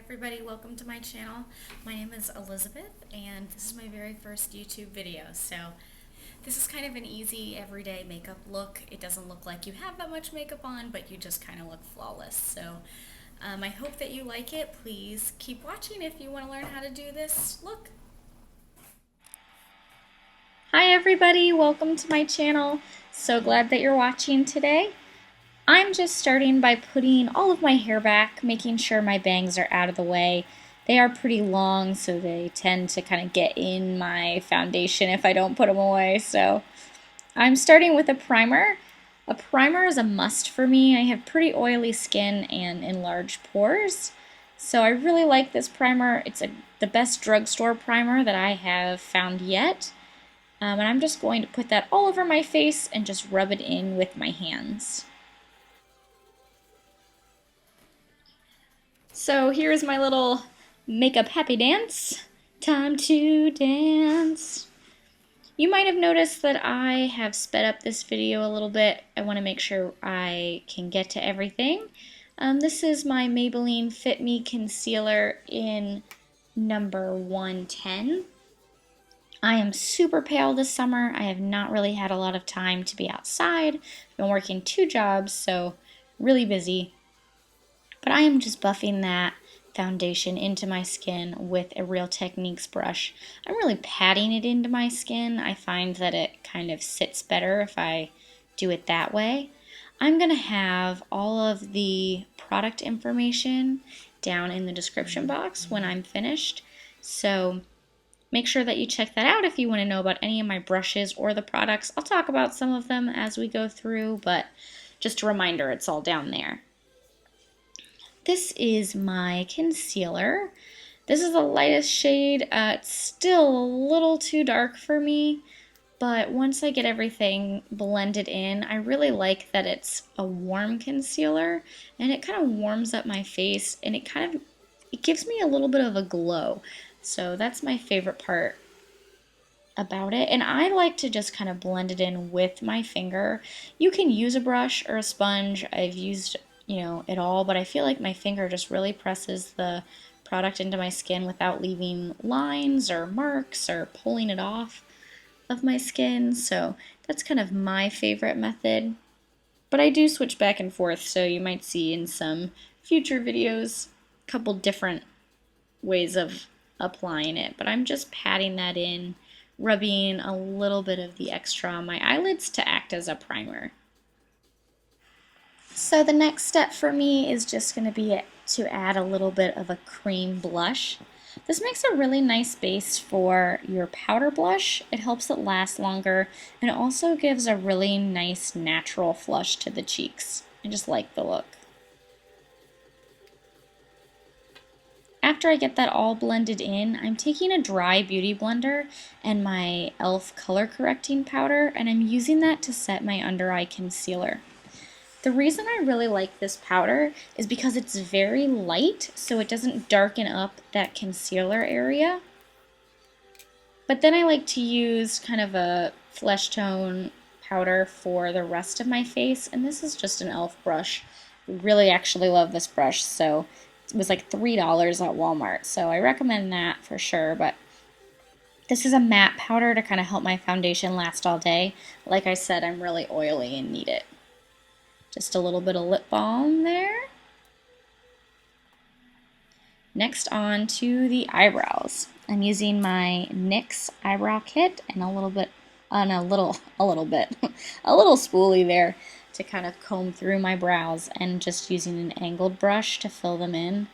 everybody, welcome to my channel. My name is Elizabeth and this is my very first YouTube video. So this is kind of an easy everyday makeup look. It doesn't look like you have that much makeup on, but you just kind of look flawless. So I hope that you like it. Please keep watching if you want to learn how to do this look. Hi everybody, welcome to my channel. So glad that you're watching today. I'm just starting by putting all of my hair back, making sure my bangs are out of the way. They are pretty long, so they tend to kind of get in my foundation if I don't put them away. So I'm starting with a primer. A primer is a must for me. I have pretty oily skin and enlarged pores. So I really like this primer. It's the best drugstore primer that I have found yet. And I'm just going to put that all over my face and just rub it in with my hands. So here's my little makeup happy dance. Time to dance. You might have noticed that I have sped up this video a little bit. I want to make sure I can get to everything. This is my Maybelline Fit Me Concealer in number 110. I am super pale this summer. I have not really had a lot of time to be outside. I've been working 2 jobs, so really busy. But I am just buffing that foundation into my skin with a Real Techniques brush. I'm really patting it into my skin. I find that it kind of sits better if I do it that way. I'm going to have all of the product information down in the description box when I'm finished. So make sure that you check that out if you want to know about any of my brushes or the products. I'll talk about some of them as we go through, but just a reminder, it's all down there. This is my concealer. This is the lightest shade. It's still a little too dark for me, but once I get everything blended in, I really like that it's a warm concealer, and it kind of warms up my face, and it gives me a little bit of a glow. So that's my favorite part about it, and I like to just kind of blend it in with my finger. You can use a brush or a sponge. I've used it all, but I feel like my finger just really presses the product into my skin without leaving lines or marks or pulling it off of my skin. So that's kind of my favorite method. But I do switch back and forth, so you might see in some future videos a couple different ways of applying it. But I'm just patting that in, rubbing a little bit of the extra on my eyelids to act as a primer. So the next step for me is just going to be to add a little bit of a cream blush. This makes a really nice base for your powder blush. It helps it last longer, and it also gives a really nice natural flush to the cheeks. I just like the look. After I get that all blended in, I'm taking a dry beauty blender and my e.l.f. color correcting powder, and I'm using that to set my under eye concealer. The reason I really like this powder is because it's very light, so it doesn't darken up that concealer area. But then I like to use kind of a flesh tone powder for the rest of my face, and this is just an e.l.f. brush. I really actually love this brush, so it was like $3 at Walmart, so I recommend that for sure. But this is a matte powder to kind of help my foundation last all day. Like I said, I'm really oily and need it. Just a little bit of lip balm there. Next on to the eyebrows. I'm using my NYX eyebrow kit and a little spoolie there to kind of comb through my brows, and just using an angled brush to fill them in.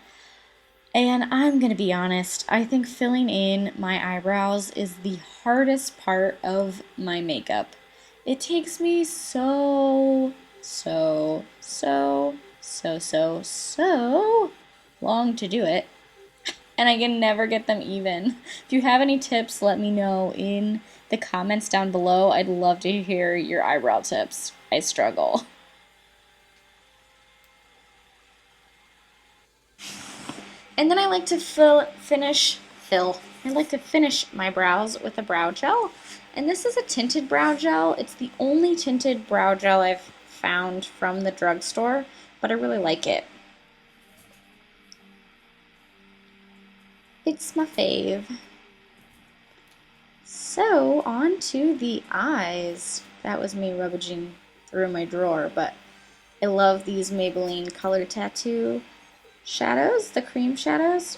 And I'm gonna be honest, I think filling in my eyebrows is the hardest part of my makeup. It takes me so long to do it, and I can never get them even. If you have any tips, let me know in the comments down below. I'd love to hear your eyebrow tips. I struggle. And then I like to finish my brows with a brow gel. And this is a tinted brow gel. It's the only tinted brow gel I've found from the drugstore, but I really like it. It's my fave. So, on to the eyes. That was me rummaging through my drawer, but I love these Maybelline Color Tattoo shadows, the cream shadows.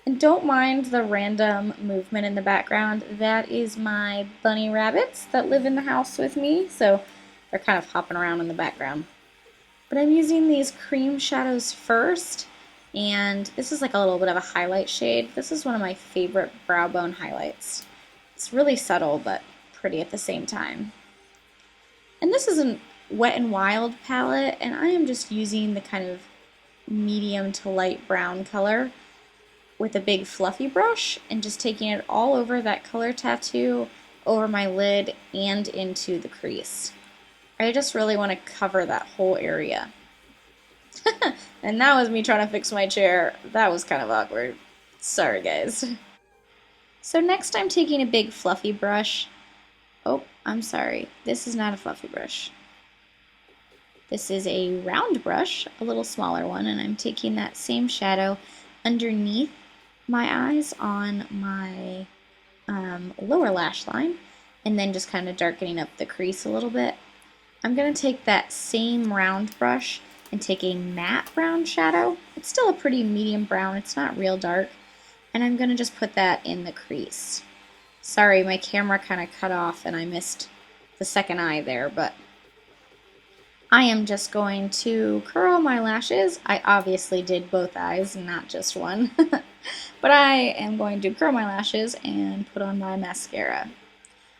And don't mind the random movement in the background. That is my bunny rabbits that live in the house with me, so they're kind of hopping around in the background. But I'm using these cream shadows first, and this is like a little bit of a highlight shade. This is one of my favorite brow bone highlights. It's really subtle, but pretty at the same time. And this is a Wet n Wild palette, and I am just using the kind of medium to light brown color with a big fluffy brush and just taking it all over that color tattoo, over my lid, and into the crease. I just really want to cover that whole area. And that was me trying to fix my chair. That was kind of awkward. Sorry, guys. So next I'm taking a big fluffy brush. Oh, I'm sorry. This is not a fluffy brush. This is a round brush, a little smaller one, and I'm taking that same shadow underneath my eyes on my lower lash line, and then just kind of darkening up the crease a little bit. I'm going to take that same round brush and take a matte brown shadow. It's still a pretty medium brown, it's not real dark, and I'm going to just put that in the crease. Sorry, my camera kind of cut off and I missed the second eye there, but I am just going to curl my lashes. I obviously did both eyes, not just one. But I am going to curl my lashes and put on my mascara.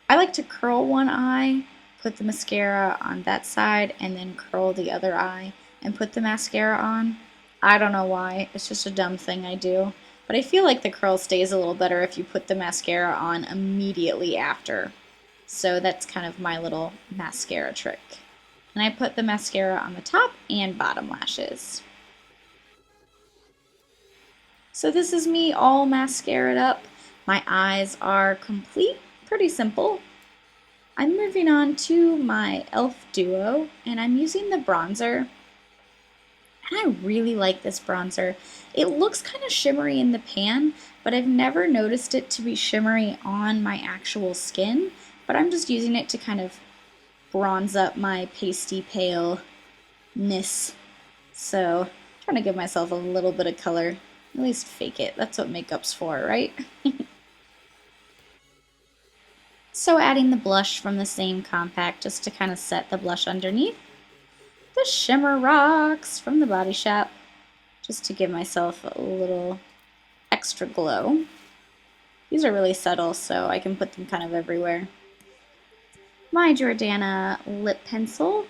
I like to curl one eye, put the mascara on that side, and then curl the other eye and put the mascara on. I don't know why, it's just a dumb thing I do. But I feel like the curl stays a little better if you put the mascara on immediately after. So that's kind of my little mascara trick. And I put the mascara on the top and bottom lashes. So this is me all mascaraed up. My eyes are complete, pretty simple. I'm moving on to my e.l.f. Duo, and I'm using the bronzer. And I really like this bronzer. It looks kind of shimmery in the pan, but I've never noticed it to be shimmery on my actual skin. But I'm just using it to kind of bronze up my pasty paleness. So I'm trying to give myself a little bit of color. At least fake it. That's what makeup's for, right? So adding the blush from the same compact just to kind of set the blush underneath. The Shimmer Rocks from the Body Shop, just to give myself a little extra glow. These are really subtle, so I can put them kind of everywhere. My Jordana lip pencil.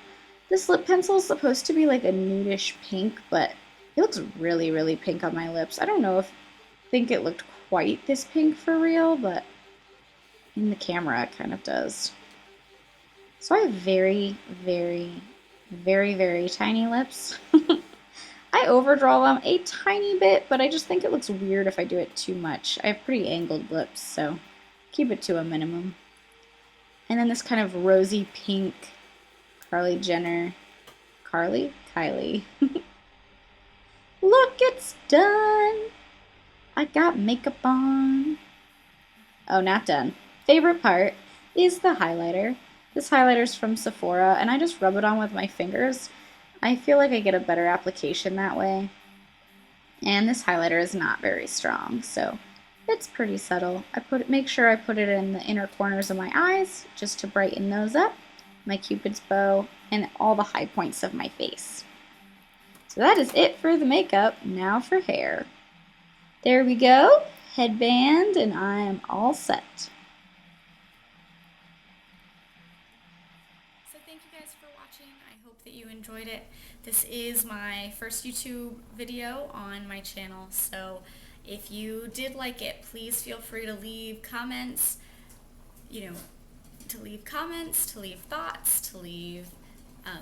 This lip pencil is supposed to be like a nudish pink, but it looks really, really pink on my lips. I don't know if I think it looked quite this pink for real, but in the camera it kind of does. So I have very, very, very, very tiny lips. I overdraw them a tiny bit, but I just think it looks weird if I do it too much. I have pretty angled lips, so keep it to a minimum. And then this kind of rosy pink Kylie Jenner. Kylie. Look, it's done. I got makeup on. Oh, not done. Favorite part is the highlighter. This highlighter's from Sephora, and I just rub it on with my fingers. I feel like I get a better application that way. And this highlighter is not very strong, so it's pretty subtle. Make sure I put it in the inner corners of my eyes, just to brighten those up, my Cupid's bow, and all the high points of my face. So that is it for the makeup. Now for hair. There we go. Headband, and I am all set. So thank you guys for watching. I hope that you enjoyed it. This is my first YouTube video on my channel, so if you did like it, please feel free to leave comments, to leave thoughts, to leave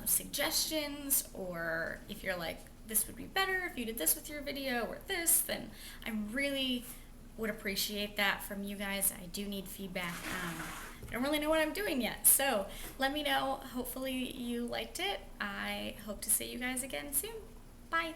suggestions, or if you're like, this would be better if you did this with your video or this, then I really would appreciate that from you guys. I do need feedback. I don't really know what I'm doing yet, so let me know. Hopefully you liked it. I hope to see you guys again soon. Bye.